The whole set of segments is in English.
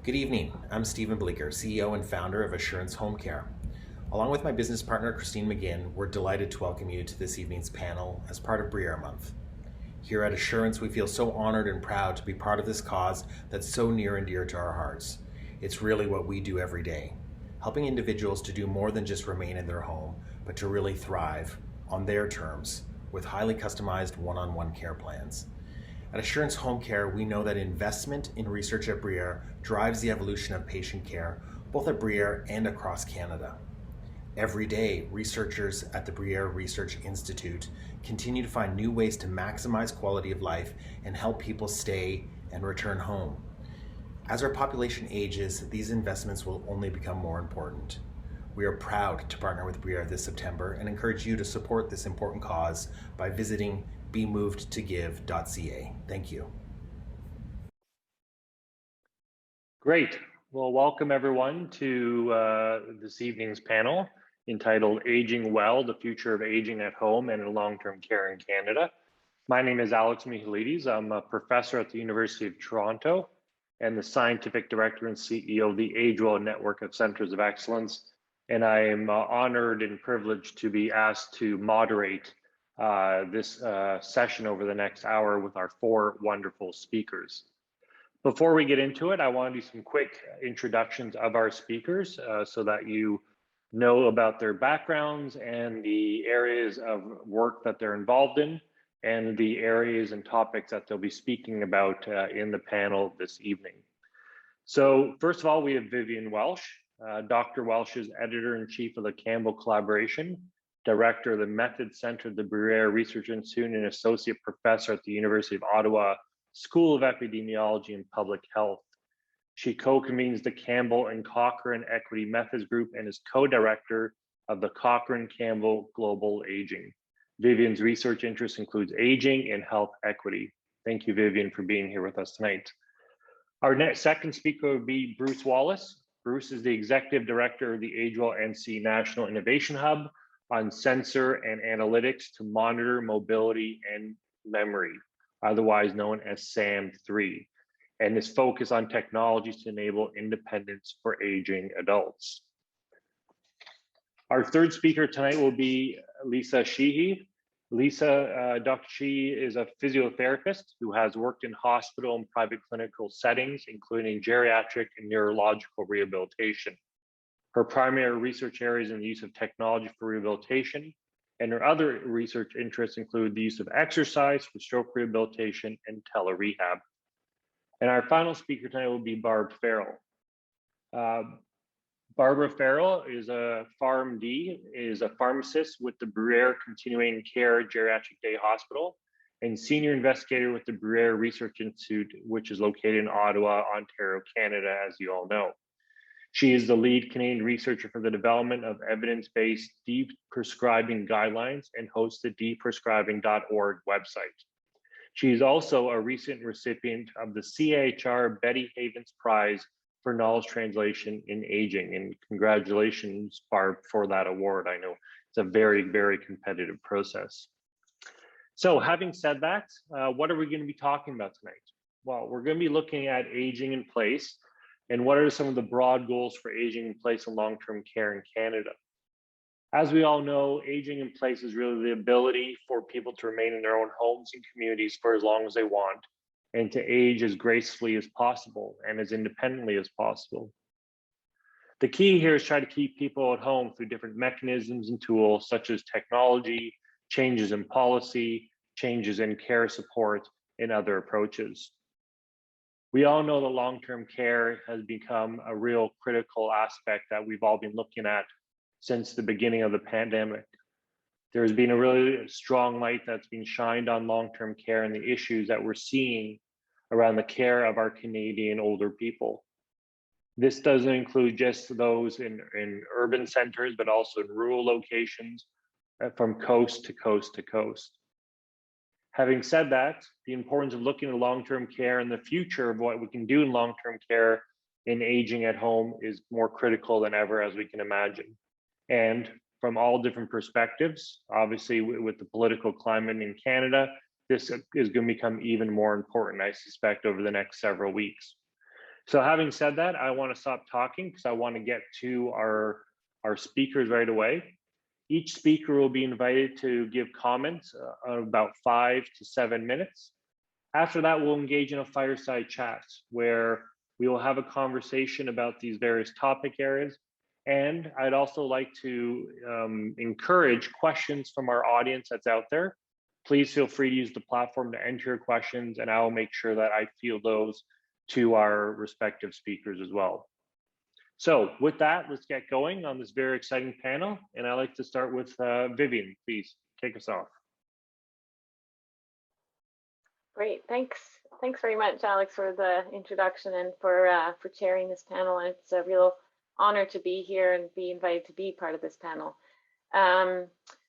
Good evening. I'm Stephen Bleeker, CEO and founder of Assurance Home Care. Along with my business partner, Christine McGinn, we're delighted to welcome you to this evening's panel as part of Briere Month. Here at Assurance, we feel so honored and proud to be part of this cause that's so near and dear to our hearts. It's really what we do every day, helping individuals to do more than just remain in their home, but to really thrive on their terms with highly customized one-on-one care plans. At Assurance Home Care, we know that investment in research at Briere drives the evolution of patient care, both at Briere and across Canada. Every day, researchers at the Briere Research Institute continue to find new ways to maximize quality of life and help people stay and return home. As our population ages, these investments will only become more important. We are proud to partner with Briere this September and encourage you to support this important cause by visiting bemovedtogive.ca. Thank you. Great. Well, welcome everyone to this evening's panel entitled Aging Well, the Future of Aging at Home and in Long-Term Care in Canada. My name is Alex Michelides. I'm a professor at the University of Toronto and the scientific director and CEO of the Age Well Network of Centers of Excellence. And I am honored and privileged to be asked to moderate this session over the next hour with our four wonderful speakers. Before we get into it, I want to do some quick introductions of our speakers so that you know about their backgrounds and the areas of work that they're involved in and the areas and topics that they'll be speaking about in the panel this evening. So first of all, we have Vivian Welsh. Dr. Welsh is editor-in-chief of the Campbell Collaboration, director of the Method Center at the Briere Research Institute, and associate professor at the University of Ottawa School of Epidemiology and Public Health. She co-convenes the Campbell and Cochrane Equity Methods Group and is co-director of the Cochrane-Campbell Global Aging. Vivian's research interest includes aging and health equity. Thank you, Vivian, for being here with us tonight. Our second speaker would be Bruce Wallace. Bruce is the executive director of the AgeWell NC National Innovation Hub on sensor and analytics to monitor mobility and memory, otherwise known as SAM3, and is focused on technologies to enable independence for aging adults. Our third speaker tonight will be Lisa Sheehy. Dr. Sheehy is a physiotherapist who has worked in hospital and private clinical settings, including geriatric and neurological rehabilitation. Her primary research areas in the use of technology for rehabilitation, and her other research interests include the use of exercise for stroke rehabilitation and telerehab. And our final speaker tonight will be Barb Farrell. Barbara Farrell is a PharmD, is a pharmacist with the Briere Continuing Care Geriatric Day Hospital and senior investigator with the Briere Research Institute, which is located in Ottawa, Ontario, Canada, as you all know. She is the lead Canadian researcher for the development of evidence-based deprescribing guidelines and hosts the deprescribing.org website. She is also a recent recipient of the CIHR Betty Havens Prize for Knowledge Translation in Aging. And congratulations, Barb, for that award. I know it's a very, very competitive process. So having said that, what are we going to be talking about tonight? Well, we're going to be looking at aging in place and what are some of the broad goals for aging in place and long-term care in Canada. As we all know, aging in place is really the ability for people to remain in their own homes and communities for as long as they want and to age as gracefully as possible and as independently as possible. The key here is try to keep people at home through different mechanisms and tools such as technology, changes in policy, changes in care support, and other approaches. We all know that long-term care has become a real critical aspect that we've all been looking at since the beginning of the pandemic. There's been a really strong light that's been shined on long-term care and the issues that we're seeing around the care of our Canadian older people. This doesn't include just those in urban centers, but also in rural locations from coast to coast to coast. Having said that, the importance of looking at long-term care and the future of what we can do in long-term care in aging at home is more critical than ever, as we can imagine. And from all different perspectives, obviously with the political climate in Canada, this is going to become even more important, I suspect, over the next several weeks. So having said that, I want to stop talking because I want to get to our speakers right away. Each speaker will be invited to give comments of about 5 to 7 minutes. After that, we'll engage in a fireside chat where we will have a conversation about these various topic areas. And I'd also like to encourage questions from our audience that's out there. Please feel free to use the platform to enter your questions, and I will make sure that I field those to our respective speakers as well. So with that, let's get going on this very exciting panel. And I'd like to start with Vivian. Please kick us off. Great, thanks. Thanks very much, Alex, for the introduction and for chairing this panel. And it's a real honor to be here and be invited to be part of this panel.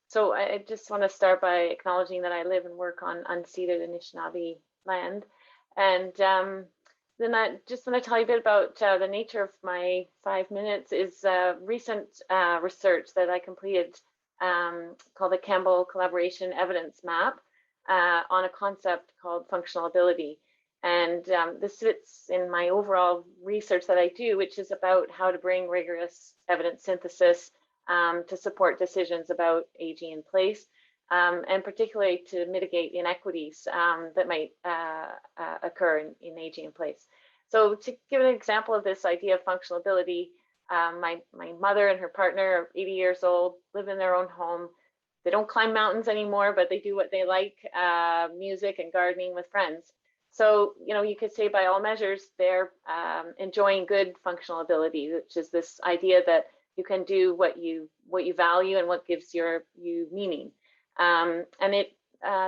So I just want to start by acknowledging that I live and work on unceded Anishinaabe land. And then I just want to tell you a bit about the nature of my 5 minutes is recent research that I completed called the Campbell Collaboration Evidence Map on a concept called functional ability. And this fits in my overall research that I do, which is about how to bring rigorous evidence synthesis to support decisions about aging in place, and particularly to mitigate inequities that might occur in aging in place. So to give an example of this idea of functional ability, my mother and her partner are 80 years old, live in their own home. They don't climb mountains anymore, but they do what they like, music and gardening with friends. So, you know, you could say by all measures, they're enjoying good functional ability, which is this idea that you can do what you value and what gives you meaning. And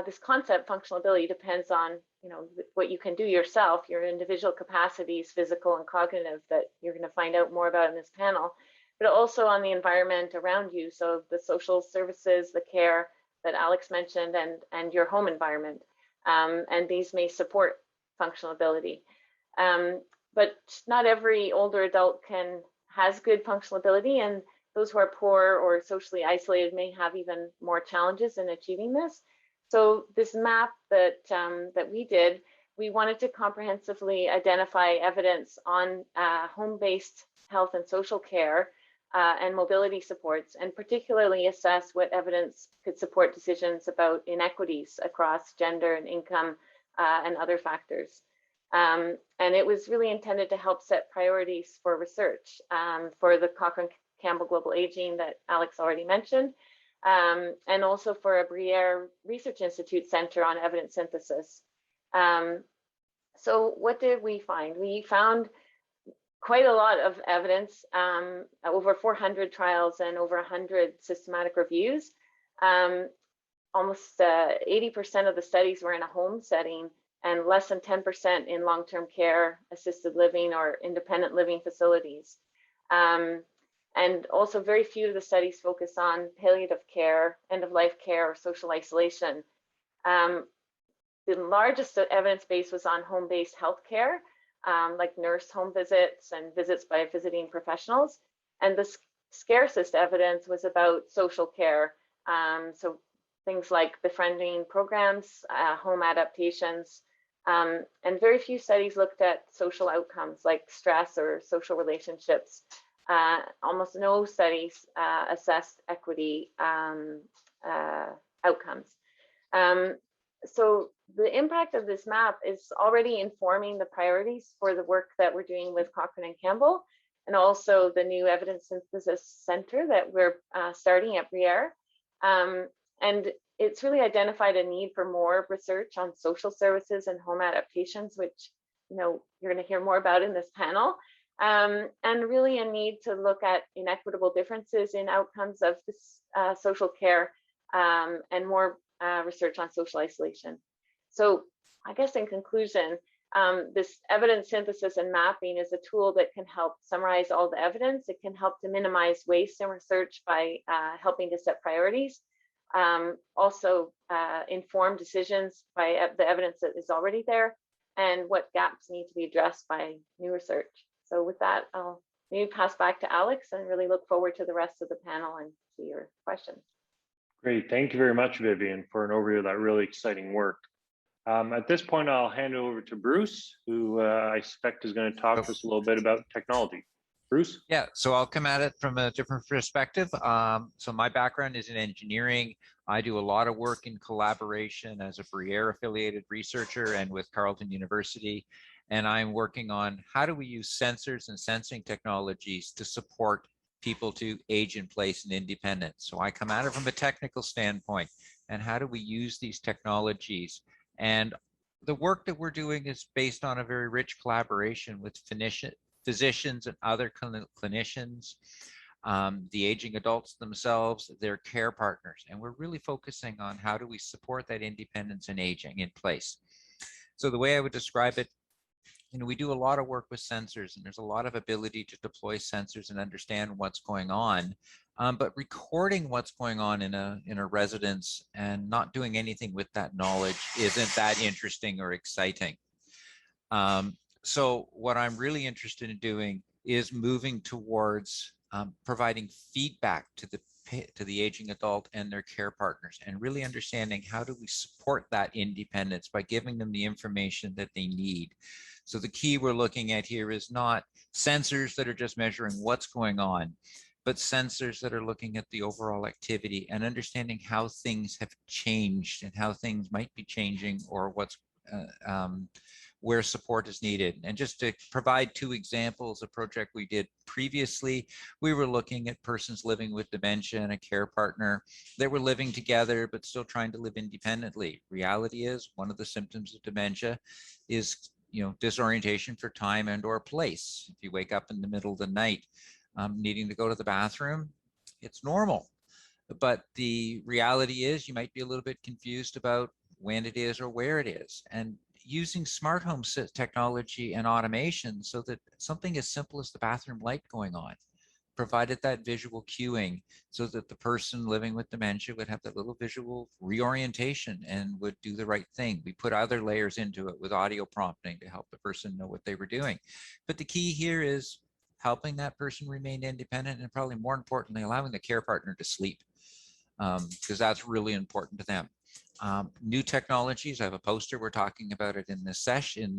this concept, functional ability, depends on, you know, what you can do yourself, your individual capacities, physical and cognitive, that you're going to find out more about in this panel, but also on the environment around you. So the social services, the care that Alex mentioned, and your home environment. And these may support functional ability. But not every older adult has good functional ability, and those who are poor or socially isolated may have even more challenges in achieving this. So this map that we did, we wanted to comprehensively identify evidence on home-based health and social care and mobility supports, and particularly assess what evidence could support decisions about inequities across gender and income and other factors. And it was really intended to help set priorities for research for the Cochrane-Campbell Global Aging that Alex already mentioned, and also for a Briere Research Institute Center on Evidence Synthesis. So what did we find? We found quite a lot of evidence, over 400 trials and over 100 systematic reviews. Almost 80% of the studies were in a home setting and less than 10% in long-term care, assisted living, or independent living facilities. And also very few of the studies focus on palliative care, end-of-life care, or social isolation. The largest evidence base was on home-based healthcare, like nurse home visits and visits by visiting professionals. And the scarcest evidence was about social care. So things like befriending programs, home adaptations, and very few studies looked at social outcomes like stress or social relationships. Almost no studies assessed equity outcomes. So the impact of this map is already informing the priorities for the work that we're doing with Cochrane and Campbell, and also the new Evidence Synthesis Center that we're starting at Briere. And it's really identified a need for more research on social services and home adaptations, which, you know, you're going to hear more about in this panel. And really a need to look at inequitable differences in outcomes of this social care, and more research on social isolation. So I guess in conclusion, this evidence synthesis and mapping is a tool that can help summarize all the evidence. It can help to minimize waste in research by helping to set priorities. Also inform decisions by the evidence that is already there, and what gaps need to be addressed by new research. So with that, I'll maybe pass back to Alex and really look forward to the rest of the panel and to your questions. Great, thank you very much, Vivian, for an overview of that really exciting work. At this point, I'll hand it over to Bruce, who I expect is going to talk to us a little bit about technology. Bruce? Yeah, so I'll come at it from a different perspective. So my background is in engineering. I do a lot of work in collaboration as a Briere affiliated researcher and with Carleton University. And I'm working on how do we use sensors and sensing technologies to support people to age in place and independence. So I come at it from a technical standpoint, and how do we use these technologies? And the work that we're doing is based on a very rich collaboration with physicians and other clinicians, the aging adults themselves, their care partners. And we're really focusing on how do we support that independence and aging in place. So the way I would describe it, we do a lot of work with sensors, and there's a lot of ability to deploy sensors and understand what's going on. But recording what's going on in a residence and not doing anything with that knowledge isn't that interesting or exciting. So what I'm really interested in doing is moving towards providing feedback to the aging adult and their care partners, and really understanding how do we support that independence by giving them the information that they need. So the key we're looking at here is not sensors that are just measuring what's going on, but sensors that are looking at the overall activity and understanding how things have changed and how things might be changing, or what's where support is needed. And just to provide two examples, a project we did previously, we were looking at persons living with dementia and a care partner. They were living together, but still trying to live independently. Reality is, one of the symptoms of dementia is disorientation for time and or place. If you wake up in the middle of the night needing to go to the bathroom, it's normal. But the reality is you might be a little bit confused about when it is or where it is. And using smart home technology and automation so that something as simple as the bathroom light going on provided that visual cueing, so that the person living with dementia would have that little visual reorientation and would do the right thing. We put other layers into it with audio prompting to help the person know what they were doing. But the key here is helping that person remain independent, and probably more importantly, allowing the care partner to sleep, because that's really important to them. New technologies, I have a poster, we're talking about it in this session,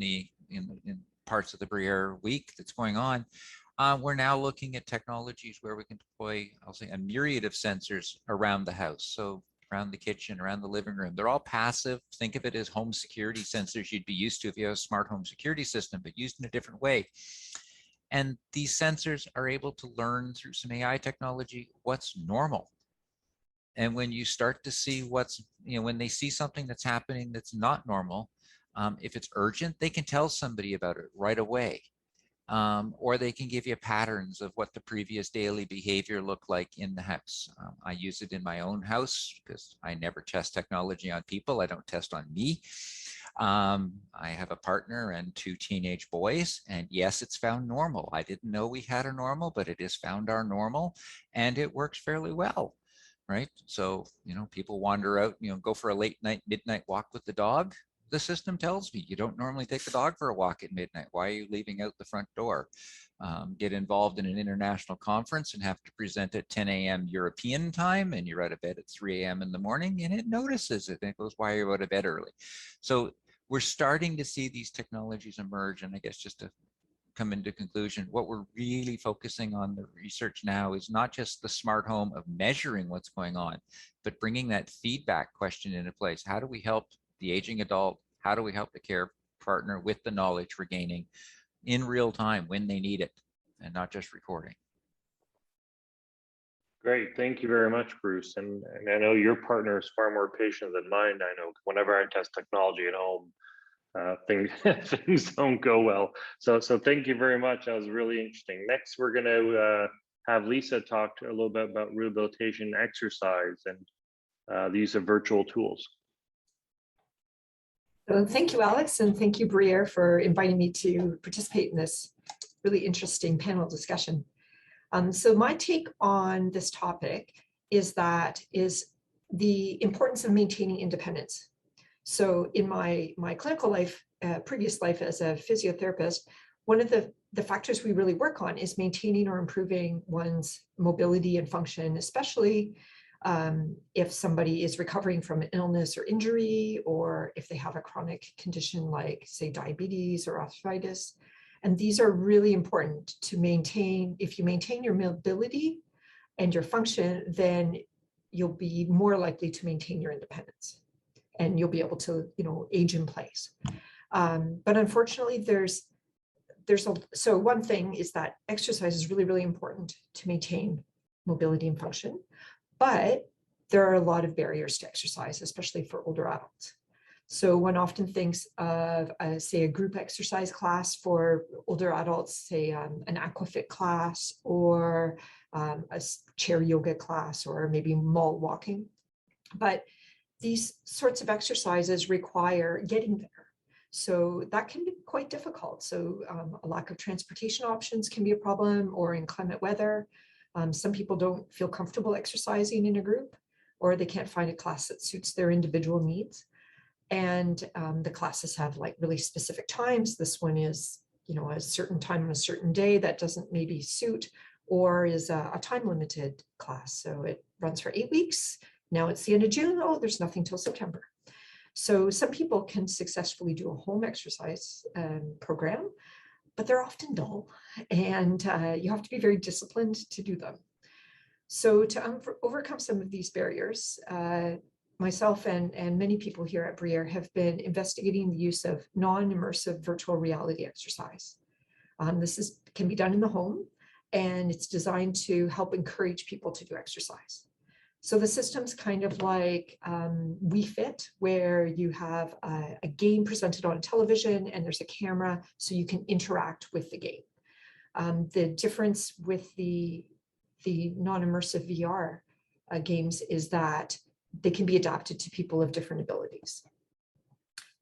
in parts of the Briere week that's going on. We're now looking at technologies where we can deploy, I'll say, a myriad of sensors around the house. So around the kitchen, around the living room. They're all passive. Think of it as home security sensors you'd be used to if you have a smart home security system, but used in a different way. And these sensors are able to learn through some AI technology what's normal. And when you start to see what's, when they see something that's happening that's not normal, if it's urgent, they can tell somebody about it right away. Or they can give you patterns of what the previous daily behavior looked like in the house. I use it in my own house because I never test technology on people. I don't test on me. I have a partner and 2 teenage boys, and yes, it's found normal. I didn't know we had a normal, but it is found our normal, and it works fairly well, right? So, people wander out, go for a late night, midnight walk with the dog. The system tells me you don't normally take the dog for a walk at midnight. Why are you leaving out the front door? Get involved in an international conference and have to present at 10 a.m. European time, and you're out of bed at 3 a.m. in the morning, and it notices it. And it goes, why are you out of bed early? So we're starting to see these technologies emerge. And I guess just to come into conclusion, what we're really focusing on the research now is not just the smart home of measuring what's going on, but bringing that feedback question into place. How do we help the aging adult? How do we help the care partner with the knowledge we're gaining in real time when they need it, and not just recording? Great, thank you very much, Bruce. And I know your partner is far more patient than mine. I know whenever I test technology at home, things don't go well. So thank you very much. That was really interesting. Next, we're going to have Lisa talk a little bit about rehabilitation exercise and the use of virtual tools. Thank you, Alex, and thank you, Briere, for inviting me to participate in this really interesting panel discussion. So my take on this topic is the importance of maintaining independence. So in my clinical life, previous life as a physiotherapist, one of the factors we really work on is maintaining or improving one's mobility and function, especially if somebody is recovering from an illness or injury, or if they have a chronic condition like, say, diabetes or arthritis. And these are really important to maintain. If you maintain your mobility and your function, then you'll be more likely to maintain your independence, and you'll be able to, age in place. But unfortunately, so one thing is that exercise is really, really important to maintain mobility and function, but there are a lot of barriers to exercise, especially for older adults. So one often thinks of, say, a group exercise class for older adults, say an aquafit class, or a chair yoga class, or maybe mall walking. But these sorts of exercises require getting there. So that can be quite difficult. So a lack of transportation options can be a problem, or in inclement weather. Some people don't feel comfortable exercising in a group, or they can't find a class that suits their individual needs. And the classes have like really specific times. This one is, a certain time on a certain day that doesn't maybe suit, or is a time limited class. So it runs for 8 weeks. Now it's the end of June. Oh, there's nothing till September. So some people can successfully do a home exercise program, but they're often dull, and you have to be very disciplined to do them. So to overcome some of these barriers, myself and many people here at Briere have been investigating the use of non-immersive virtual reality exercise. This can be done in the home, and it's designed to help encourage people to do exercise. So the system's kind of like Wii Fit, where you have a game presented on television and there's a camera so you can interact with the game. The difference with the non-immersive VR games is that they can be adapted to people of different abilities.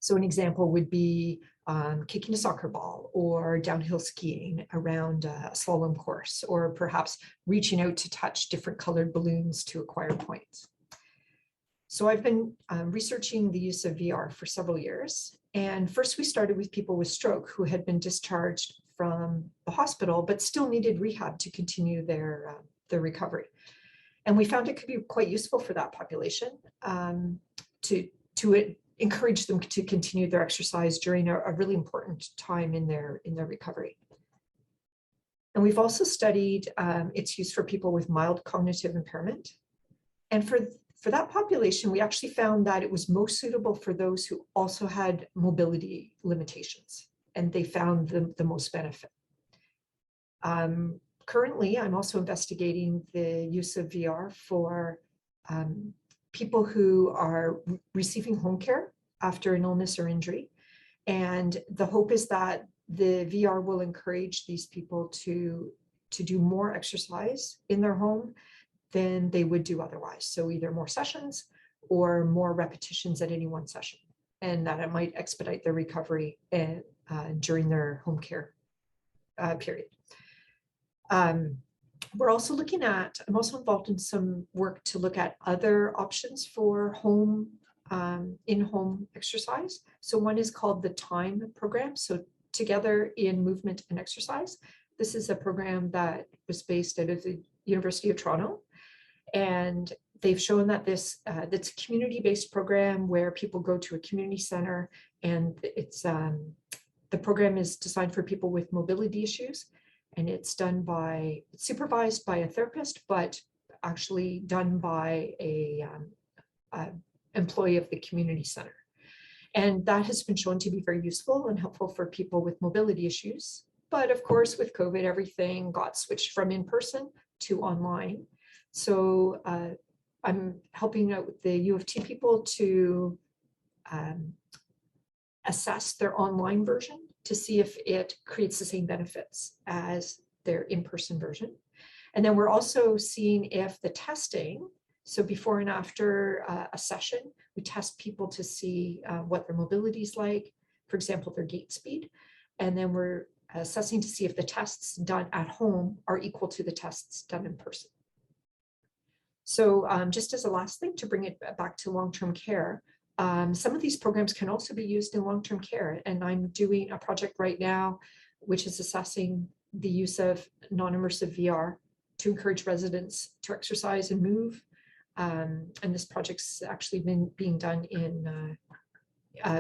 So an example would be kicking a soccer ball, or downhill skiing around a slalom course, or perhaps reaching out to touch different colored balloons to acquire points. So I've been researching the use of VR for several years. And first we started with people with stroke who had been discharged from the hospital, but still needed rehab to continue their recovery. And we found it could be quite useful for that population to encourage them to continue their exercise during a really important time in their recovery. And we've also studied its use for people with mild cognitive impairment. And for that population, we actually found that it was most suitable for those who also had mobility limitations, and they found the most benefit. Currently, I'm also investigating the use of VR for people who are receiving home care after an illness or injury. And the hope is that the VR will encourage these people to do more exercise in their home than they would do otherwise. So either more sessions or more repetitions at any one session, and that it might expedite their recovery during their home care period. We're also I'm also involved in some work to look at other options for in-home exercise. So one is called the TIME program. So Together in Movement and Exercise. This is a program that was based out of the University of Toronto. And they've shown that that's a community-based program where people go to a community center, and the program is designed for people with mobility issues. And it's supervised by a therapist, but actually done by a employee of the community center. And that has been shown to be very useful and helpful for people with mobility issues. But of course, with COVID, everything got switched from in-person to online. So I'm helping out with the U of T people to assess their online version to see if it creates the same benefits as their in-person version. And then we're also seeing if the testing, so before and after a session, we test people to see what their mobility is like, for example, their gait speed. And then we're assessing to see if the tests done at home are equal to the tests done in person. So just as a last thing to bring it back to long-term care, some of these programs can also be used in long-term care. And I'm doing a project right now, which is assessing the use of non-immersive VR to encourage residents to exercise and move And this project's actually been being done in,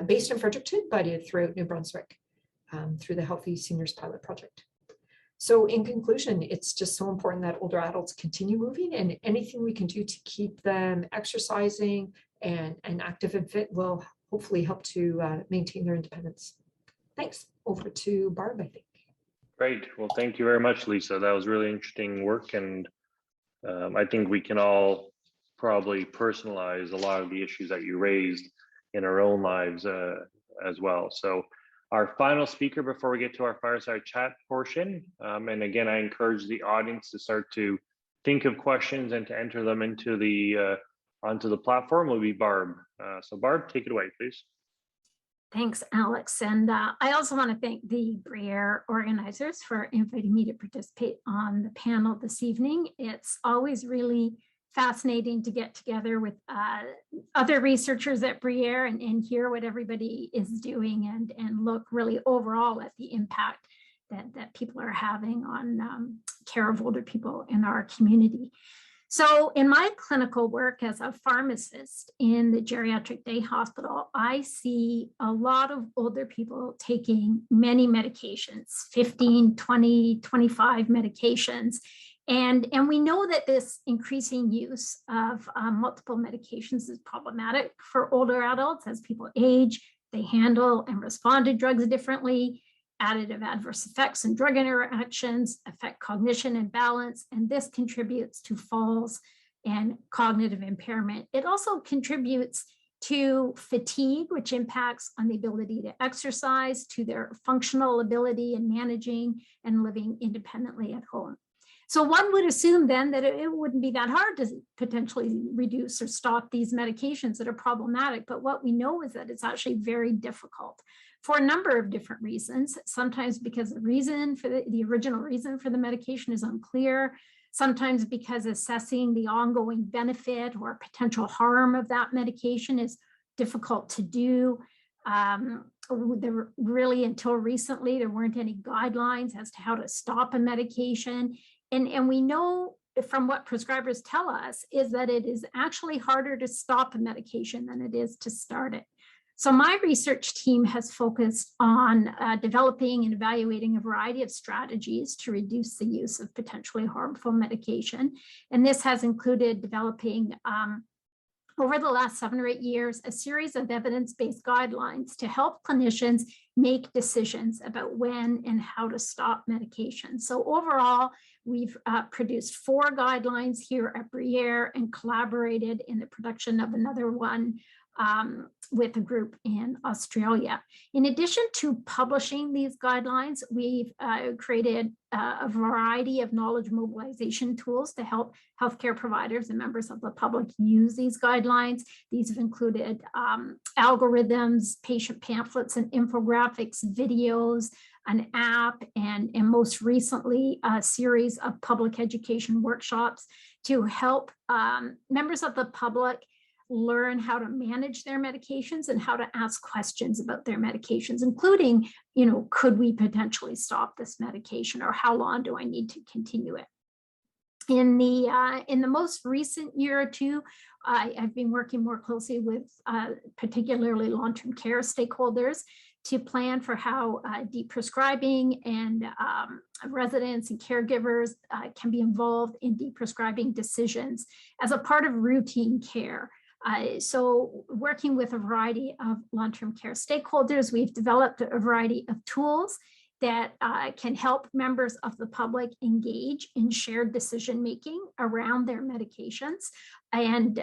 based in Fredericton, but throughout New Brunswick through the Healthy Seniors Pilot Project. So in conclusion, it's just so important that older adults continue moving, and anything we can do to keep them exercising and active and fit will hopefully help to maintain their independence. Thanks. Over to Barb, I think. Great. Well, thank you very much, Lisa. That was really interesting work. And I think we can all probably personalize a lot of the issues that you raised in our own lives as well. So our final speaker before we get to our fireside chat portion, and again, I encourage the audience to start to think of questions and to enter them into the onto the platform, will be Barb. So Barb, take it away, please. Thanks, Alex. And I also want to thank the Briere organizers for inviting me to participate on the panel this evening. It's always really fascinating to get together with other researchers at Briere and hear what everybody is doing and look really overall at the impact that people are having on care of older people in our community. So in my clinical work as a pharmacist in the geriatric day hospital, I see a lot of older people taking many medications, 15, 20, 25 medications. And we know that this increasing use of multiple medications is problematic for older adults. As people age, they handle and respond to drugs differently. Additive adverse effects and drug interactions affect cognition and balance, and this contributes to falls and cognitive impairment. It also contributes to fatigue, which impacts on the ability to exercise, to their functional ability in managing and living independently at home. So one would assume then that it wouldn't be that hard to potentially reduce or stop these medications that are problematic. But what we know is that it's actually very difficult for a number of different reasons. Sometimes because the reason for the original reason for the medication is unclear. Sometimes because assessing the ongoing benefit or potential harm of that medication is difficult to do. There really, until recently, there weren't any guidelines as to how to stop a medication. And we know from what prescribers tell us is that it is actually harder to stop a medication than it is to start it. So my research team has focused on developing and evaluating a variety of strategies to reduce the use of potentially harmful medication. And this has included developing over the last 7 or 8 years, a series of evidence-based guidelines to help clinicians make decisions about when and how to stop medication. So overall, we've produced 4 guidelines here at Briere and collaborated in the production of another one with a group in Australia. In addition to publishing these guidelines, we've created a variety of knowledge mobilization tools to help healthcare providers and members of the public use these guidelines. These have included algorithms, patient pamphlets and infographics, videos, an app, and most recently, a series of public education workshops to help members of the public learn how to manage their medications and how to ask questions about their medications, including, could we potentially stop this medication, or how long do I need to continue it? In the most recent year or two, I've been working more closely with particularly long-term care stakeholders to plan for how deep prescribing and residents and caregivers can be involved in deep prescribing decisions as a part of routine care. So working with a variety of long-term care stakeholders, we've developed a variety of tools that can help members of the public engage in shared decision-making around their medications. And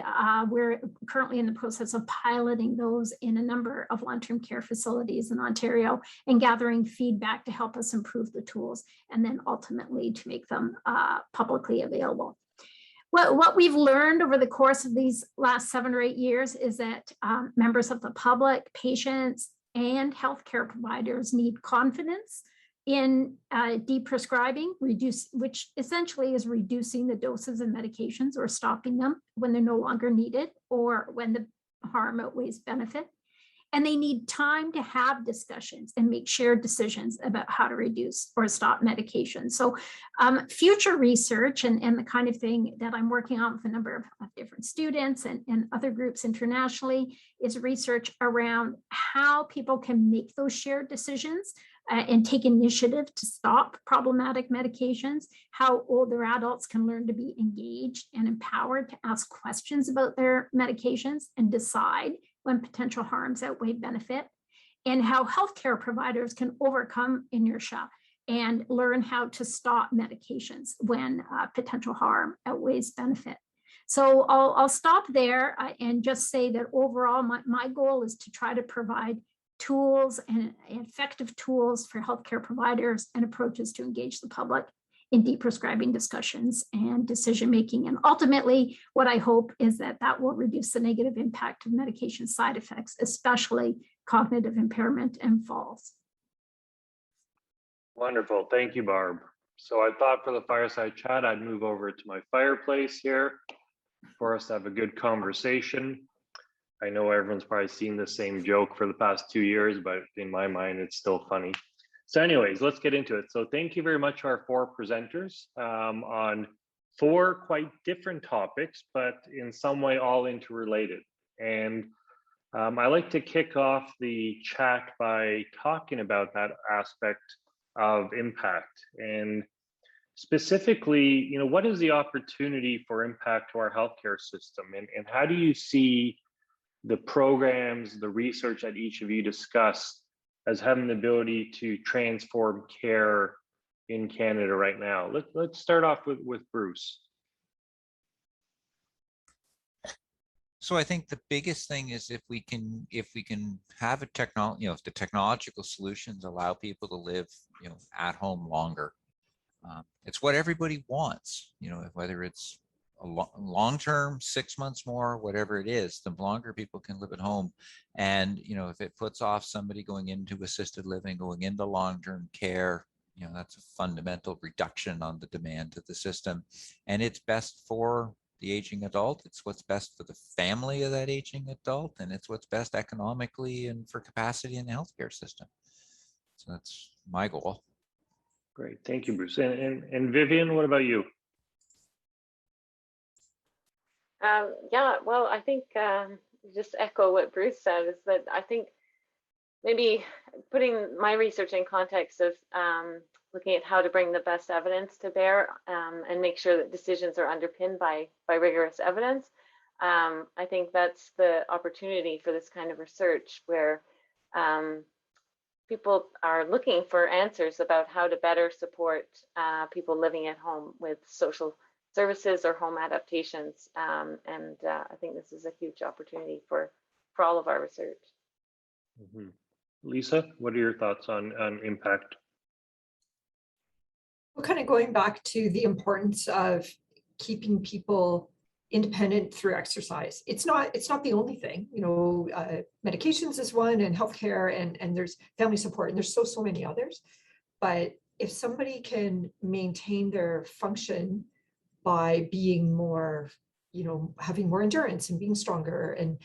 we're currently in the process of piloting those in a number of long-term care facilities in Ontario and gathering feedback to help us improve the tools and then ultimately to make them publicly available. What we've learned over the course of these last 7 or 8 years is that members of the public, patients, and healthcare providers need confidence in deep prescribing, which essentially is reducing the doses of medications or stopping them when they're no longer needed or when the harm outweighs benefit. and they need time to have discussions and make shared decisions about how to reduce or stop medication. So future research and the kind of thing that I'm working on with a number of different students and other groups internationally is research around how people can make those shared decisions and take initiative to stop problematic medications, how older adults can learn to be engaged and empowered to ask questions about their medications and decide when potential harms outweigh benefit, and how healthcare providers can overcome inertia and learn how to stop medications when potential harm outweighs benefit. So I'll stop there and just say that overall, my goal is to try to provide tools and effective tools for healthcare providers and approaches to engage the public in deprescribing discussions and decision-making. And ultimately, what I hope is that that will reduce the negative impact of medication side effects, especially cognitive impairment and falls. Wonderful. Thank you, Barb. So I thought for the fireside chat, I'd move over to my fireplace here for us to have a good conversation. I know everyone's probably seen the same joke for the past 2 years, but in my mind, it's still funny. So anyways, let's get into it. So thank you very much to our 4 presenters on 4 quite different topics, but in some way all interrelated. And I like to kick off the chat by talking about that aspect of impact. And specifically, what is the opportunity for impact to our healthcare system? And how do you see the programs, the research that each of you discussed as having the ability to transform care in Canada right now? Let's start off with Bruce. So I think the biggest thing is if we can have a technology, if the technological solutions allow people to live, at home longer. It's what everybody wants, whether it's a long-term, 6 months more, whatever it is, the longer people can live at home. And, if it puts off somebody going into assisted living, going into long-term care, that's a fundamental reduction on the demand to the system. And it's best for the aging adult. It's what's best for the family of that aging adult. And it's what's best economically and for capacity in the healthcare system. So that's my goal. Great. Thank you, Bruce. And Vivian, what about you? Yeah, well, I think just echo what Bruce said, is that I think maybe putting my research in context of looking at how to bring the best evidence to bear and make sure that decisions are underpinned by rigorous evidence. I think that's the opportunity for this kind of research where people are looking for answers about how to better support people living at home with social services or home adaptations. And I think this is a huge opportunity for all of our research. Mm-hmm. Lisa, what are your thoughts on impact? Well, kind of going back to the importance of keeping people independent through exercise. It's not the only thing, medications is one, and healthcare, and there's family support, and there's so many others. But if somebody can maintain their function by being more, having more endurance and being stronger and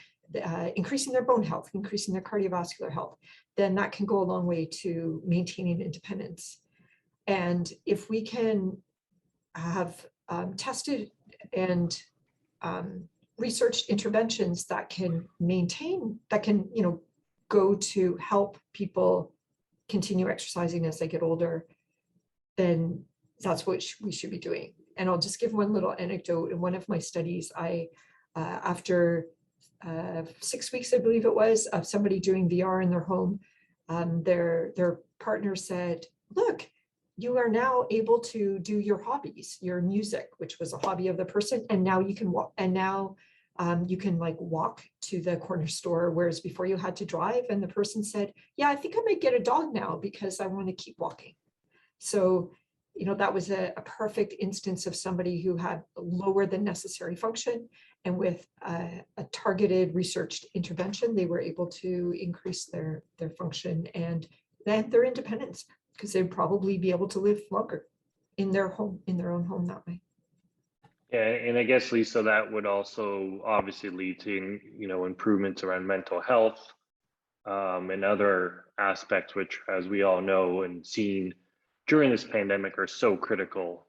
increasing their bone health, increasing their cardiovascular health, then that can go a long way to maintaining independence. And if we can have tested and researched interventions that can go to help people continue exercising as they get older, then that's what we should be doing. And I'll just give one little anecdote. In one of my studies, after 6 weeks, I believe it was, of somebody doing VR in their home, their partner said, "Look, you are now able to do your hobbies, your music," which was a hobby of the person, and now you can walk. And now you can walk to the corner store, whereas before you had to drive. And the person said, "Yeah, I think I might get a dog now because I want to keep walking." So, that was a perfect instance of somebody who had lower than necessary function, and with a targeted researched intervention, they were able to increase their function and their independence, because they'd probably be able to live longer in their own home that way. Yeah, and I guess, Lisa, that would also obviously lead to improvements around mental health, and other aspects, which, as we all know and seen during this pandemic, are so critical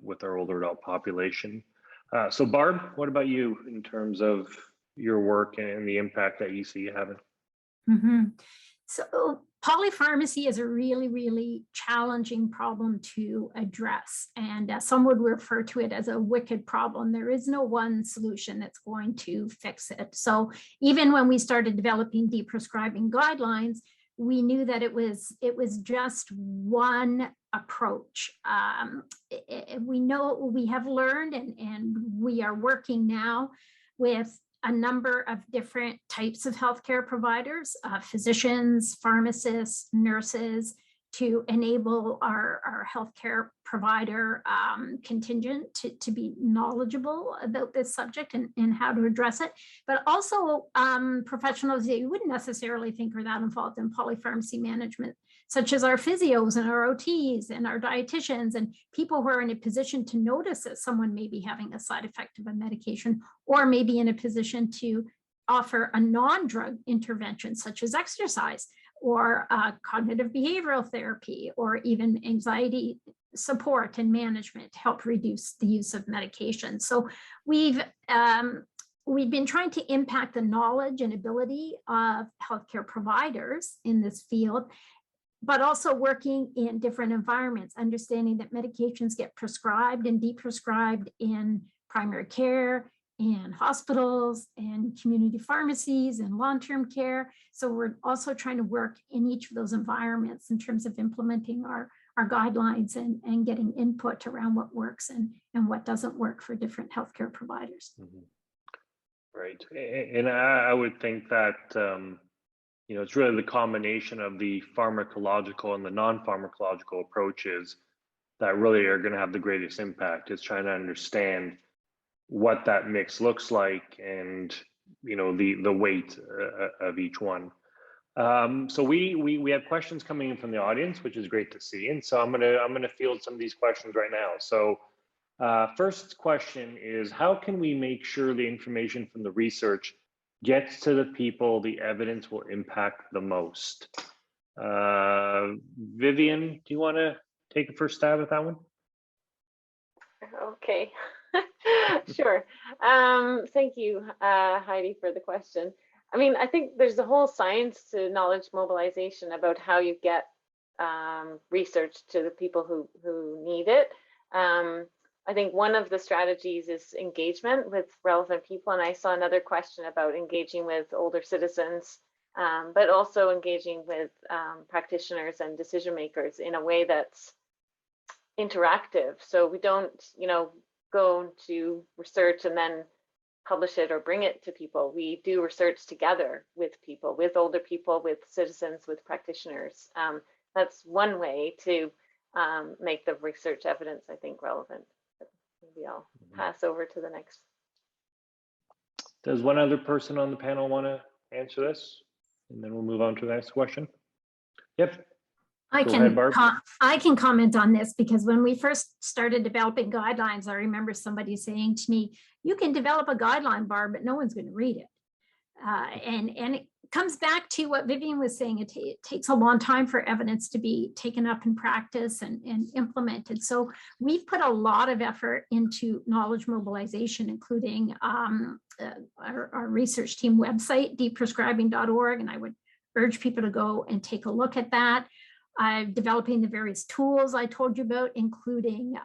with our older adult population. So Barb, what about you in terms of your work and the impact that you see having? So polypharmacy is a really, really challenging problem to address. And some would refer to it as a wicked problem. There is no one solution that's going to fix it. So even when we started developing deprescribing guidelines, we knew that it was just one approach. We know we have learned and we are working now with a number of different types of healthcare providers, physicians, pharmacists, nurses, to enable our healthcare provider contingent to be knowledgeable about this subject and how to address it, but also professionals that you wouldn't necessarily think are that involved in polypharmacy management, such as our physios and our OTs and our dietitians and people who are in a position to notice that someone may be having a side effect of a medication, or maybe in a position to offer a non-drug intervention such as exercise or cognitive behavioral therapy, or even anxiety support and management to help reduce the use of medication. So we've been trying to impact the knowledge and ability of healthcare providers in this field, but also working in different environments, understanding that medications get prescribed and deprescribed in primary care, in hospitals, and community pharmacies, and long-term care. So we're also trying to work in each of those environments in terms of implementing our guidelines and getting input around what works and what doesn't work for different healthcare providers. Right. And I would think that, it's really the combination of the pharmacological and the non-pharmacological approaches that really are going to have the greatest impact. Is trying to understand what that mix looks like and the weight of each one. So we have questions coming in from the audience, which is great to see, and so I'm gonna field some of these questions right now. So first question is, how can we make sure the information from the research gets to the people the evidence will impact the most? Vivian, do you want to take a first stab at that one? Okay. Sure. Thank you, Heidi, for the question. I mean, I think there's a whole science to knowledge mobilization about how you get research to the people who need it. I think one of the strategies is engagement with relevant people. And I saw another question about engaging with older citizens, but also engaging with practitioners and decision makers in a way that's interactive. So we don't, go to research and then publish it or bring it to people. We do research together with people, with older people, with citizens, with practitioners. That's one way to make the research evidence, I think, relevant. But maybe I'll pass over to the next. Does one other person on the panel want to answer this? And then we'll move on to the next question. Yep. I can comment on this, because when we first started developing guidelines, I remember somebody saying to me, you can develop a guideline, Barb, but no one's going to read it. And it comes back to what Vivian was saying. It takes a long time for evidence to be taken up in practice and implemented. So we've put a lot of effort into knowledge mobilization, including our research team website, deprescribing.org. And I would urge people to go and take a look at that. Developing the various tools I told you about, including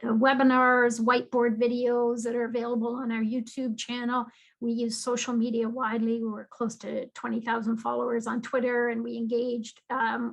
webinars, whiteboard videos that are available on our YouTube channel. We use social media widely. We're close to 20,000 followers on Twitter, and we engaged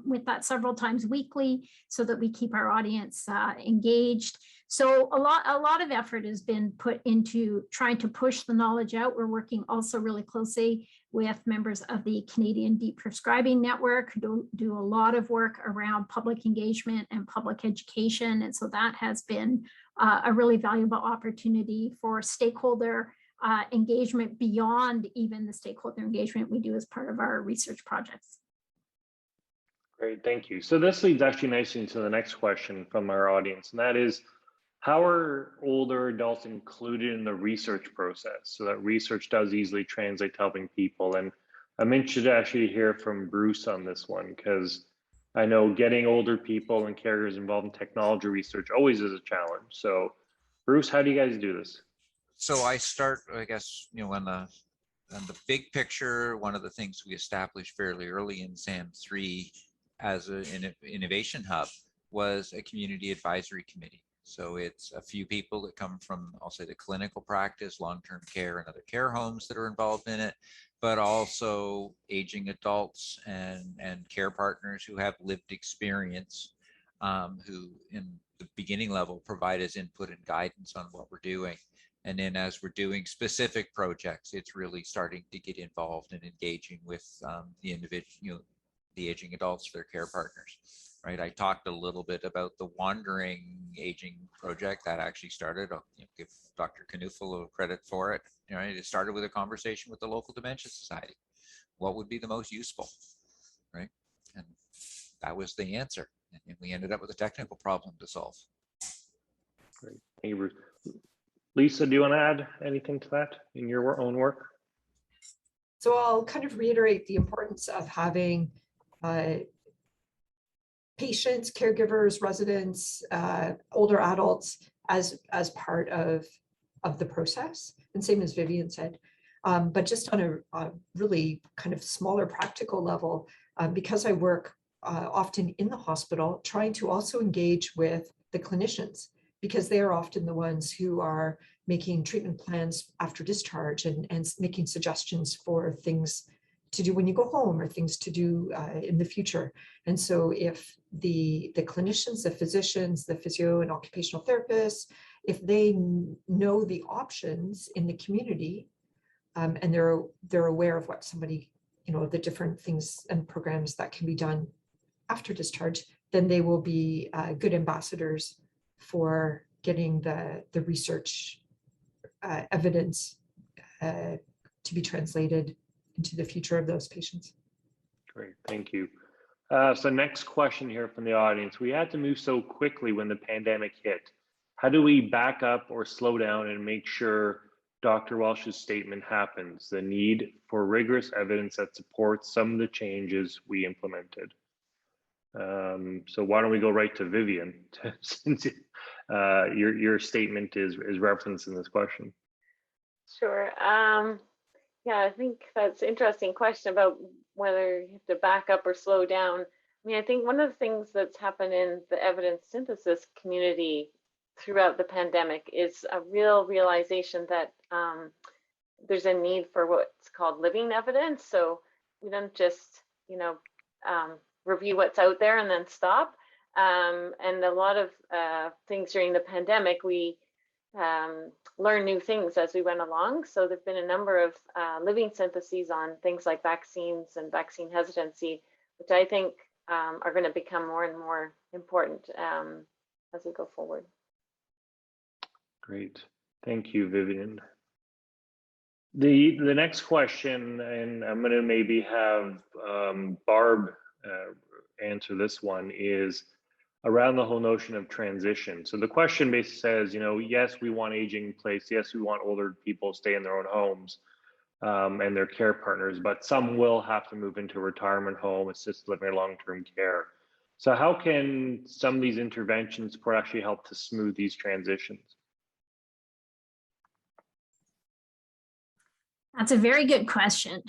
with that several times weekly so that we keep our audience engaged. So a lot of effort has been put into trying to push the knowledge out. We're working also really closely with members of the Canadian Deprescribing Network, who do a lot of work around public engagement and public education. And so that has been a really valuable opportunity for stakeholder engagement beyond even the stakeholder engagement we do as part of our research projects. Great, thank you. So this leads actually nicely into the next question from our audience, and that is, how are older adults included in the research process so that research does easily translate to helping people? And I'm interested to actually hear from Bruce on this one, because I know getting older people and caregivers involved in technology research always is a challenge. So Bruce, how do you guys do this? So I start, I guess, on the big picture. One of the things we established fairly early in SAM3 as an innovation hub was a community advisory committee. So it's a few people that come from, I'll say, the clinical practice, long-term care, and other care homes that are involved in it, but also aging adults and care partners who have lived experience, who in the beginning level provide us input and guidance on what we're doing. And then as we're doing specific projects, it's really starting to get involved and engaging with the individual, the aging adults, their care partners, right? I talked a little bit about the wandering aging project that actually started. I'll give Dr. Knuffel a little credit for it. It started with a conversation with the local dementia society. What would be the most useful, right? And that was the answer. And we ended up with a technical problem to solve. Great. Thank you, Bruce. Lisa, do you want to add anything to that in your own work? So I'll kind of reiterate the importance of having patients, caregivers, residents, older adults as part of the process, and same as Vivian said. But just on a really kind of smaller practical level, because I work often in the hospital, trying to also engage with the clinicians, because they are often the ones who are making treatment plans after discharge and making suggestions for things to do when you go home or things to do in the future. And so if the clinicians, the physicians, the physio and occupational therapists, if they know the options in the community and they're aware of what somebody, the different things and programs that can be done after discharge, then they will be good ambassadors for getting the research evidence to be translated into the future of those patients. Great, thank you. So next question here from the audience. We had to move so quickly when the pandemic hit. How do we back up or slow down and make sure Dr. Welsh's statement happens, the need for rigorous evidence that supports some of the changes we implemented? So why don't we go right to Vivian, since your statement is referenced in this question. Sure. Yeah, I think that's an interesting question about whether you have to back up or slow down. I mean, I think one of the things that's happened in the evidence synthesis community throughout the pandemic is a real realization that there's a need for what's called living evidence. So we don't just, review what's out there and then stop. And a lot of things during the pandemic, we learn new things as we went along. So there've been a number of living syntheses on things like vaccines and vaccine hesitancy, which I think are going to become more and more important as we go forward. Great, thank you, Vivian. The next question, and I'm going to maybe have Barb answer this one, is around the whole notion of transition. So the question basically says, yes, we want aging in place. Yes, we want older people to stay in their own homes and their care partners, but some will have to move into a retirement home, assisted living, or long-term care. So how can some of these interventions actually help to smooth these transitions? That's a very good question.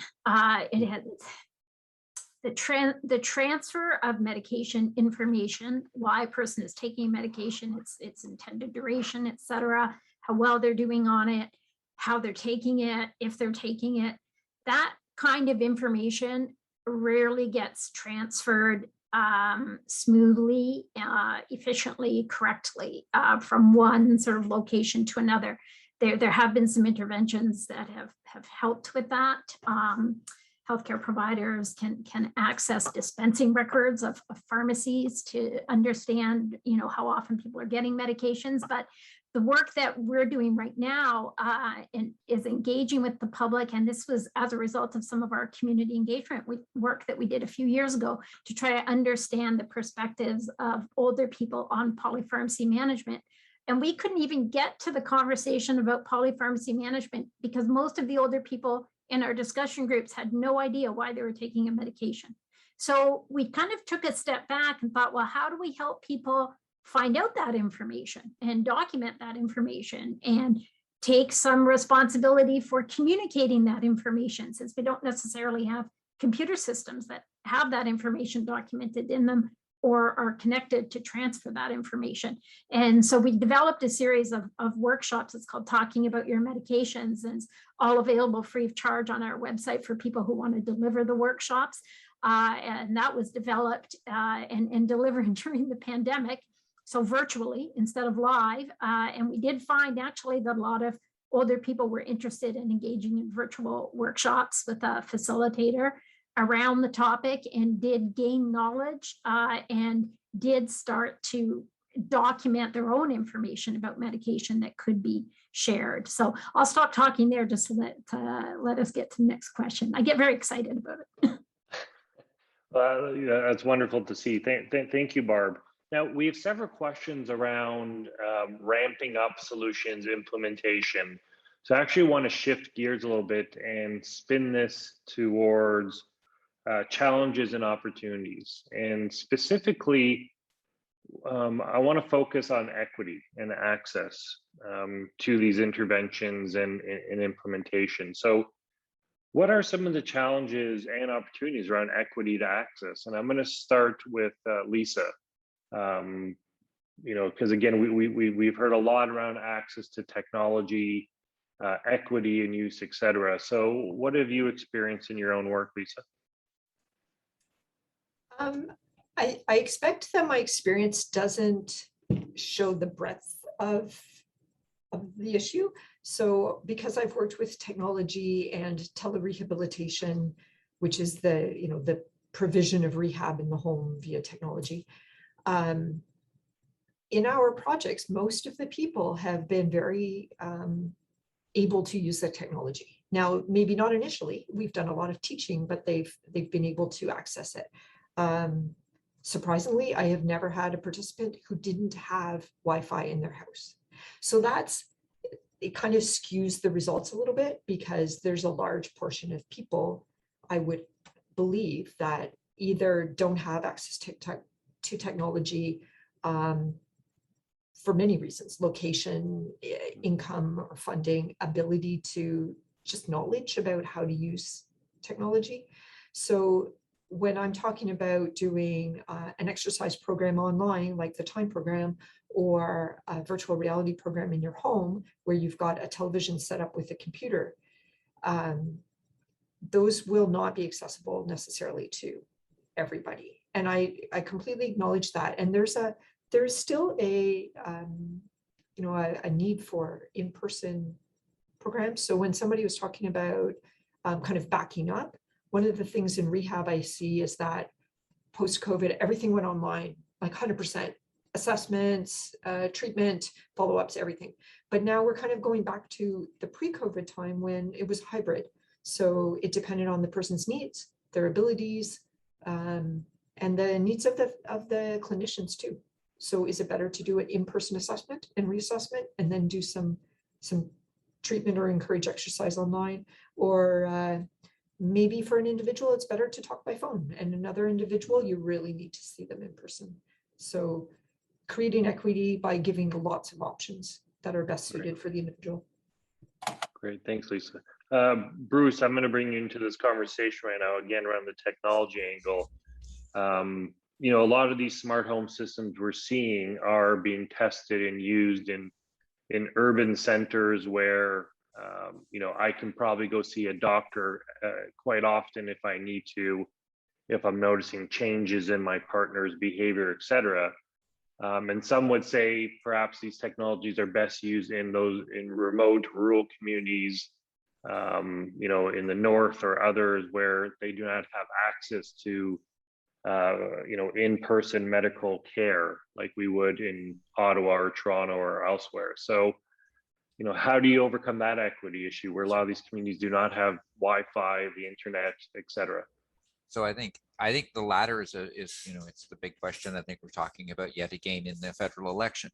The transfer of medication information, why a person is taking medication, its intended duration, et cetera, how well they're doing on it, how they're taking it, if they're taking it, that kind of information rarely gets transferred smoothly, efficiently, correctly from one sort of location to another. There have been some interventions that have helped with that. Healthcare providers can access dispensing records of pharmacies to understand, how often people are getting medications. But the work that we're doing right now is engaging with the public, and this was as a result of some of our community engagement work that we did a few years ago to try to understand the perspectives of older people on polypharmacy management. And we couldn't even get to the conversation about polypharmacy management because most of the older people in our discussion groups had no idea why they were taking a medication. So we kind of took a step back and thought, well, how do we help people find out that information and document that information and take some responsibility for communicating that information, since we don't necessarily have computer systems that have that information documented in them or are connected to transfer that information. And so we developed a series of workshops. It's called Talking About Your Medications, and it's all available free of charge on our website for people who want to deliver the workshops. And that was developed and delivered during the pandemic, so virtually instead of live. And we did find actually that a lot of older people were interested in engaging in virtual workshops with a facilitator around the topic, and did gain knowledge and did start to document their own information about medication that could be shared. So I'll stop talking there just to let us get to the next question. I get very excited about it. Yeah, that's wonderful to see. Thank you, Barb. Now, we have several questions around ramping up solutions implementation. So I actually want to shift gears a little bit and spin this towards challenges and opportunities. And specifically, I want to focus on equity and access to these interventions and implementation. So what are some of the challenges and opportunities around equity to access? And I'm going to start with Lisa. You know, because again, we've heard a lot around access to technology, equity and use, et cetera. So what have you experienced in your own work, Lisa? I expect that my experience doesn't show the breadth of the issue. So because I've worked with technology and telerehabilitation, which is the provision of rehab in the home via technology, in our projects, most of the people have been very able to use the technology. Now, maybe not initially, we've done a lot of teaching, but they've been able to access it. Surprisingly, I have never had a participant who didn't have Wi-Fi in their house. So it kind of skews the results a little bit, because there's a large portion of people, I would believe, that either don't have access to technology for many reasons: location, income, or funding, ability to just knowledge about how to use technology. So when I'm talking about doing an exercise program online, like the Time program, or a virtual reality program in your home where you've got a television set up with a computer, those will not be accessible necessarily to everybody. And I completely acknowledge that. And there's still a need for in-person programs. So when somebody was talking about kind of backing up, one of the things in rehab I see is that post-COVID, everything went online, like 100%. Assessments, treatment, follow-ups, everything. But now we're kind of going back to the pre-COVID time when it was hybrid. So it depended on the person's needs, their abilities, and the needs of the clinicians too. So is it better to do an in-person assessment and reassessment and then do some treatment or encourage exercise online? Or maybe for an individual, it's better to talk by phone, and another individual, you really need to see them in person. So creating equity by giving lots of options that are best suited for the individual. Great, thanks, Lisa. Bruce, I'm going to bring you into this conversation right now, again, around the technology angle. You know, a lot of these smart home systems we're seeing are being tested and used in urban centers where, you know, I can probably go see a doctor quite often if I need to, if I'm noticing changes in my partner's behavior, et cetera. And some would say perhaps these technologies are best used in remote rural communities, you know, in the north or others where they do not have access to, you know, in-person medical care like we would in Ottawa or Toronto or elsewhere. So, you know, how do you overcome that equity issue where a lot of these communities do not have Wi-Fi, the internet, et cetera? So I think the latter is it's the big question I think we're talking about yet again in the federal election.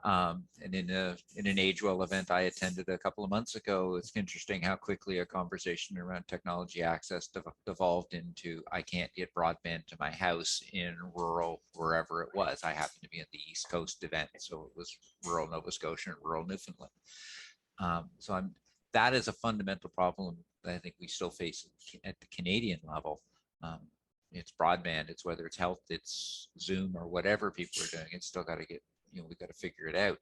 And in an Age Well event I attended a couple of months ago, it's interesting how quickly a conversation around technology access devolved into, I can't get broadband to my house in rural wherever it was. I happened to be at the East Coast event, so it was rural Nova Scotia and rural Newfoundland. That is a fundamental problem that I think we still face at the Canadian level. It's broadband, it's whether it's health, it's Zoom or whatever people are doing, it's still got to get, we got to figure it out.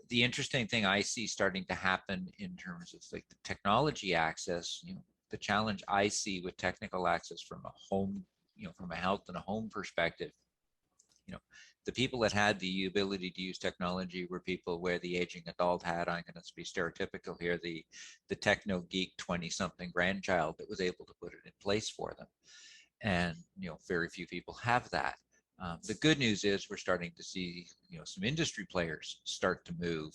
The interesting thing I see starting to happen in terms of like the technology access, the challenge I see with technical access from a home, from a health and a home perspective, the people that had the ability to use technology were people where the aging adult had, I'm going to be stereotypical here, the techno geek 20-something grandchild that was able to put it in place for them. And, very few people have that. The good news is we're starting to see, some industry players start to move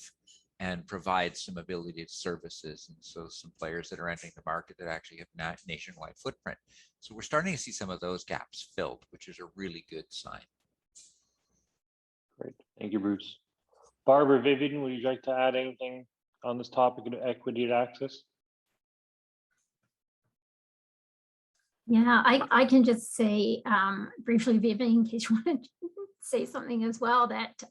and provide some ability to services. And so some players that are entering the market that actually have nationwide footprint. So we're starting to see some of those gaps filled, which is a really good sign. Great. Thank you, Bruce. Barb or Vivian, would you like to add anything on this topic of equity and access? Yeah, I can just say briefly, Vivian, in case you want to say something as well, that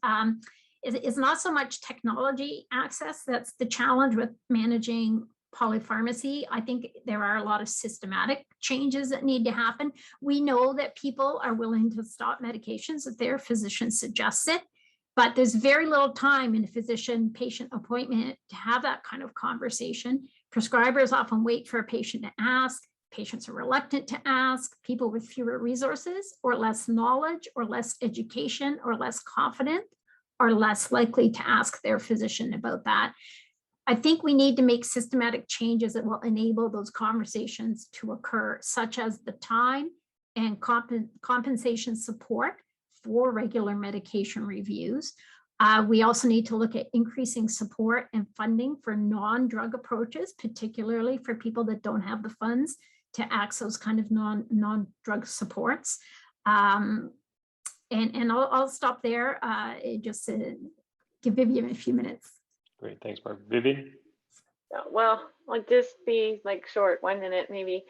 it's not so much technology access that's the challenge with managing polypharmacy. I think there are a lot of systematic changes that need to happen. We know that people are willing to stop medications if their physician suggests it, but there's very little time in a physician-patient appointment to have that kind of conversation. Prescribers often wait for a patient to ask. Patients are reluctant to ask. People with fewer resources or less knowledge or less education or less confident are less likely to ask their physician about that. I think we need to make systematic changes that will enable those conversations to occur, such as the time and compensation support for regular medication reviews. We also need to look at increasing support and funding for non-drug approaches, particularly for people that don't have the funds to access those kind of non-drug supports. And I'll stop there, just to give Vivian a few minutes. Great, thanks, Barb. Vivian? Well, I'll just be like short, 1 minute maybe.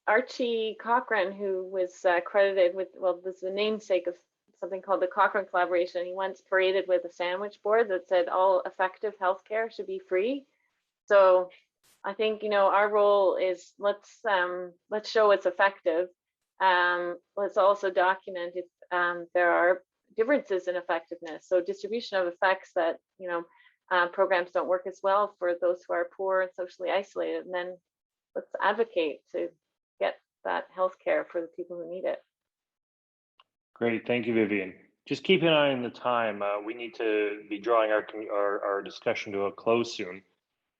Archie Cochran, who was credited with, well, this is the namesake of something called the Cochrane Collaboration. He once paraded with a sandwich board that said all effective healthcare should be free. So I think, our role is let's show it's effective. Let's also document if there are differences in effectiveness. So distribution of effects that, programs don't work as well for those who are poor and socially isolated. And then let's advocate to get that healthcare for the people who need it. Great, thank you, Vivian. Just keep an eye on the time. We need to be drawing our discussion to a close soon.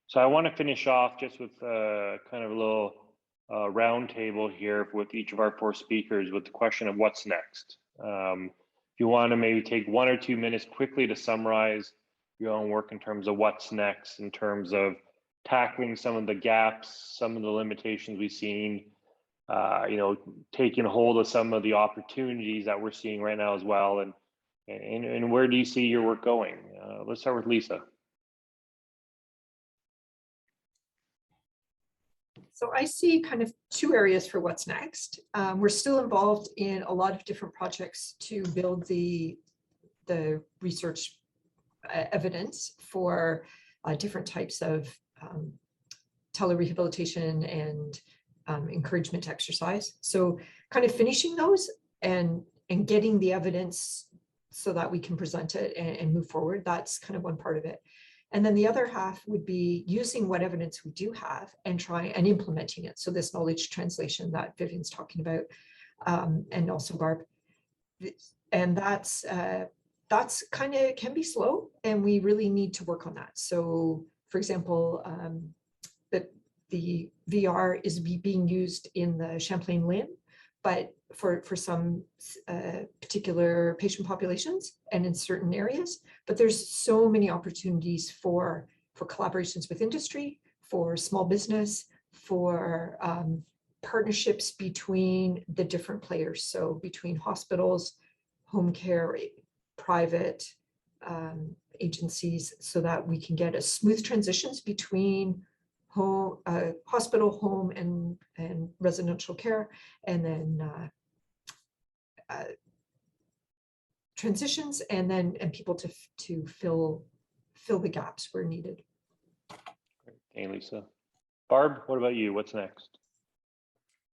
So I want to finish off just with kind of a little round table here with each of our 4 speakers with the question of what's next. If you want to maybe take 1 or 2 minutes quickly to summarize your own work in terms of what's next, in terms of tackling some of the gaps, some of the limitations we've seen, taking hold of some of the opportunities that we're seeing right now as well, and where do you see your work going? Let's start with Lisa. So I see kind of 2 areas for what's next. We're still involved in a lot of different projects to build the research evidence for different types of telerehabilitation and encouragement to exercise. So kind of finishing those and getting the evidence so that we can present it and move forward. That's kind of one part of it. And then the other half would be using what evidence we do have and trying and implementing it. So this knowledge translation that Vivian's talking about, and also Barb, and that's kind of can be slow, and we really need to work on that. So, for example, the VR is being used in the Champlain LHIN, but for some particular patient populations and in certain areas, but there's so many opportunities for collaborations with industry, for small business, for partnerships between the different players. So between hospitals, home care, private agencies, so that we can get a smooth transitions between home, hospital, home, and residential care, and then transitions, and people to fill the gaps where needed. Hey, Lisa. Barb, what about you? What's next?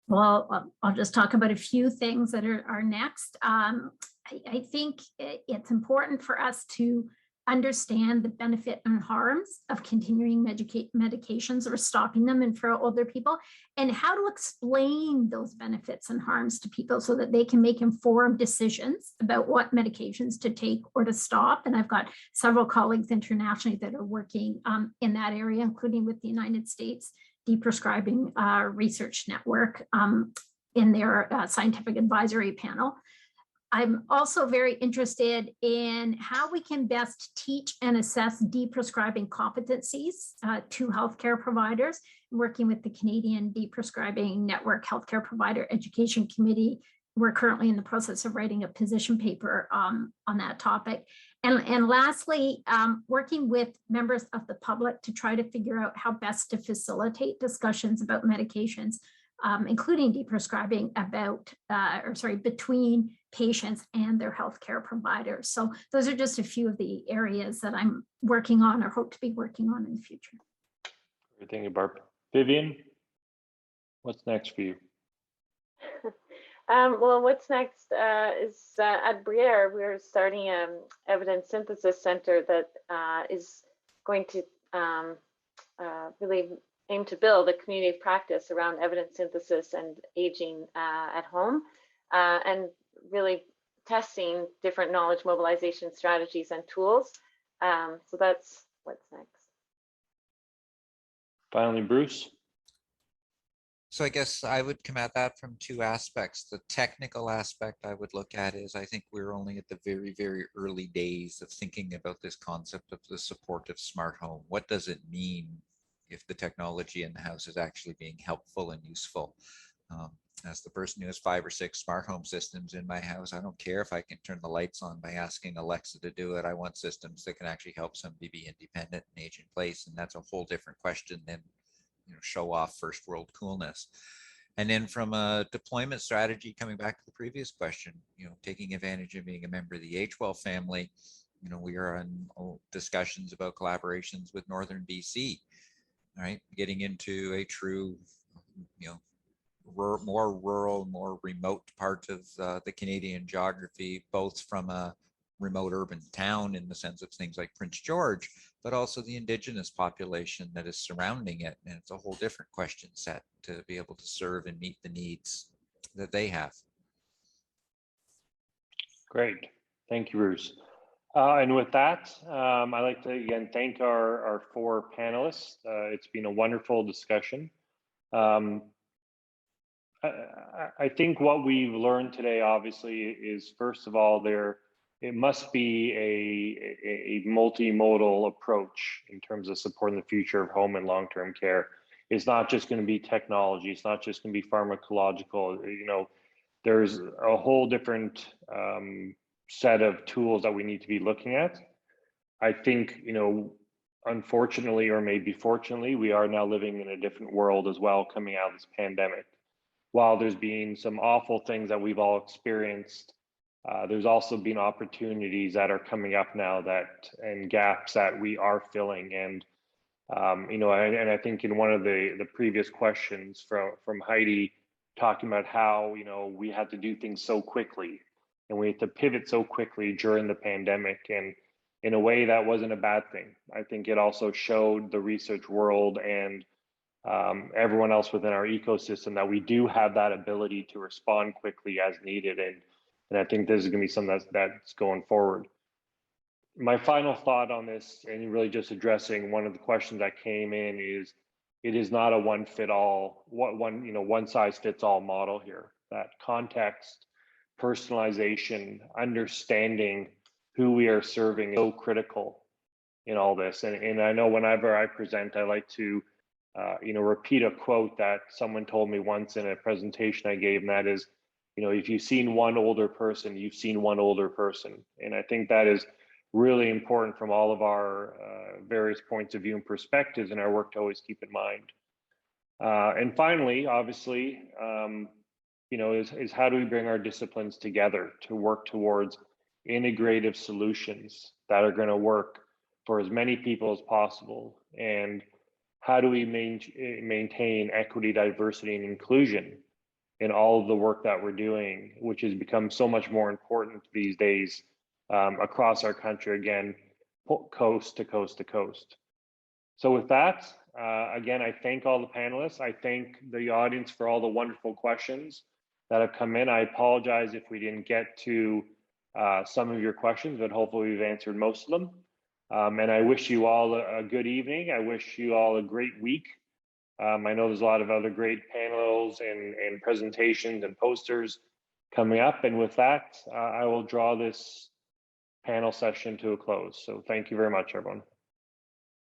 Well, I'll just talk about a few things that are next. I think it's important for us to understand the benefit and harms of continuing medications or stopping them and for older people, and how to explain those benefits and harms to people so that they can make informed decisions about what medications to take or to stop. And I've got several colleagues internationally that are working in that area, including with the United States Deprescribing Research Network in their scientific advisory panel. I'm also very interested in how we can best teach and assess deprescribing competencies to healthcare providers. Working with the Canadian Deprescribing Network Healthcare Provider Education Committee, we're currently in the process of writing a position paper on that topic. And lastly, working with members of the public to try to figure out how best to facilitate discussions about medications, including deprescribing between patients and their healthcare providers. So those are just a few of the areas that I'm working on or hope to be working on in the future. Thank you, Barb. Vivian, what's next for you? Well, what's next is at Briere, we're starting an evidence synthesis center that is going to really aim to build a community of practice around evidence synthesis and aging at home, and really testing different knowledge mobilization strategies and tools. So that's what's next. Finally, Bruce. So I guess I would come at that from two aspects. The technical aspect I would look at is I think we're only at the very, very early days of thinking about this concept of the supportive smart home. What does it mean if the technology in the house is actually being helpful and useful? As the person who has 5 or 6 smart home systems in my house, I don't care if I can turn the lights on by asking Alexa to do it. I want systems that can actually help somebody be independent and age in place. And that's a whole different question than show off first world coolness. And then from a deployment strategy, coming back to the previous question, taking advantage of being a member of the H-Well family, we are in discussions about collaborations with Northern BC, right? Getting into a true, more rural, more remote part of the Canadian geography, both from a remote urban town in the sense of things like Prince George, but also the Indigenous population that is surrounding it. And it's a whole different question set to be able to serve and meet the needs that they have. Great. Thank you, Bruce. And with that, I'd like to again thank our 4 panelists. It's been a wonderful discussion. I think what we've learned today, obviously, is first of all, it must be a multimodal approach in terms of supporting the future of home and long-term care. It's not just going to be technology. It's not just going to be pharmacological. There's a whole different set of tools that we need to be looking at. I think, unfortunately, or maybe fortunately, we are now living in a different world as well coming out of this pandemic. While there's been some awful things that we've all experienced, there's also been opportunities that are coming up now and gaps that we are filling. And, and I think in one of the previous questions from Heidi, talking about how, we had to do things so quickly and we had to pivot so quickly during the pandemic. And in a way that wasn't a bad thing. I think it also showed the research world and everyone else within our ecosystem that we do have that ability to respond quickly as needed. And I think this is going to be something that's going forward. My final thought on this, and really just addressing one of the questions that came in, is it is not a one size fits all model here. That context, personalization, understanding who we are serving is so critical in all this. And I know whenever I present, I like to repeat a quote that someone told me once in a presentation I gave, and that is, if you've seen one older person, you've seen one older person. And I think that is really important from all of our various points of view and perspectives in our work to always keep in mind. And finally, obviously, is how do we bring our disciplines together to work towards integrative solutions that are going to work for as many people as possible? And how do we maintain equity, diversity, and inclusion in all of the work that we're doing, which has become so much more important these days across our country, again, coast to coast to coast. So with that, again, I thank all the panelists. I thank the audience for all the wonderful questions that have come in. I apologize if we didn't get to some of your questions, but hopefully we've answered most of them. And I wish you all a good evening. I wish you all a great week. I know there's a lot of other great panels and presentations and posters coming up. And with that, I will draw this panel session to a close. So thank you very much, everyone.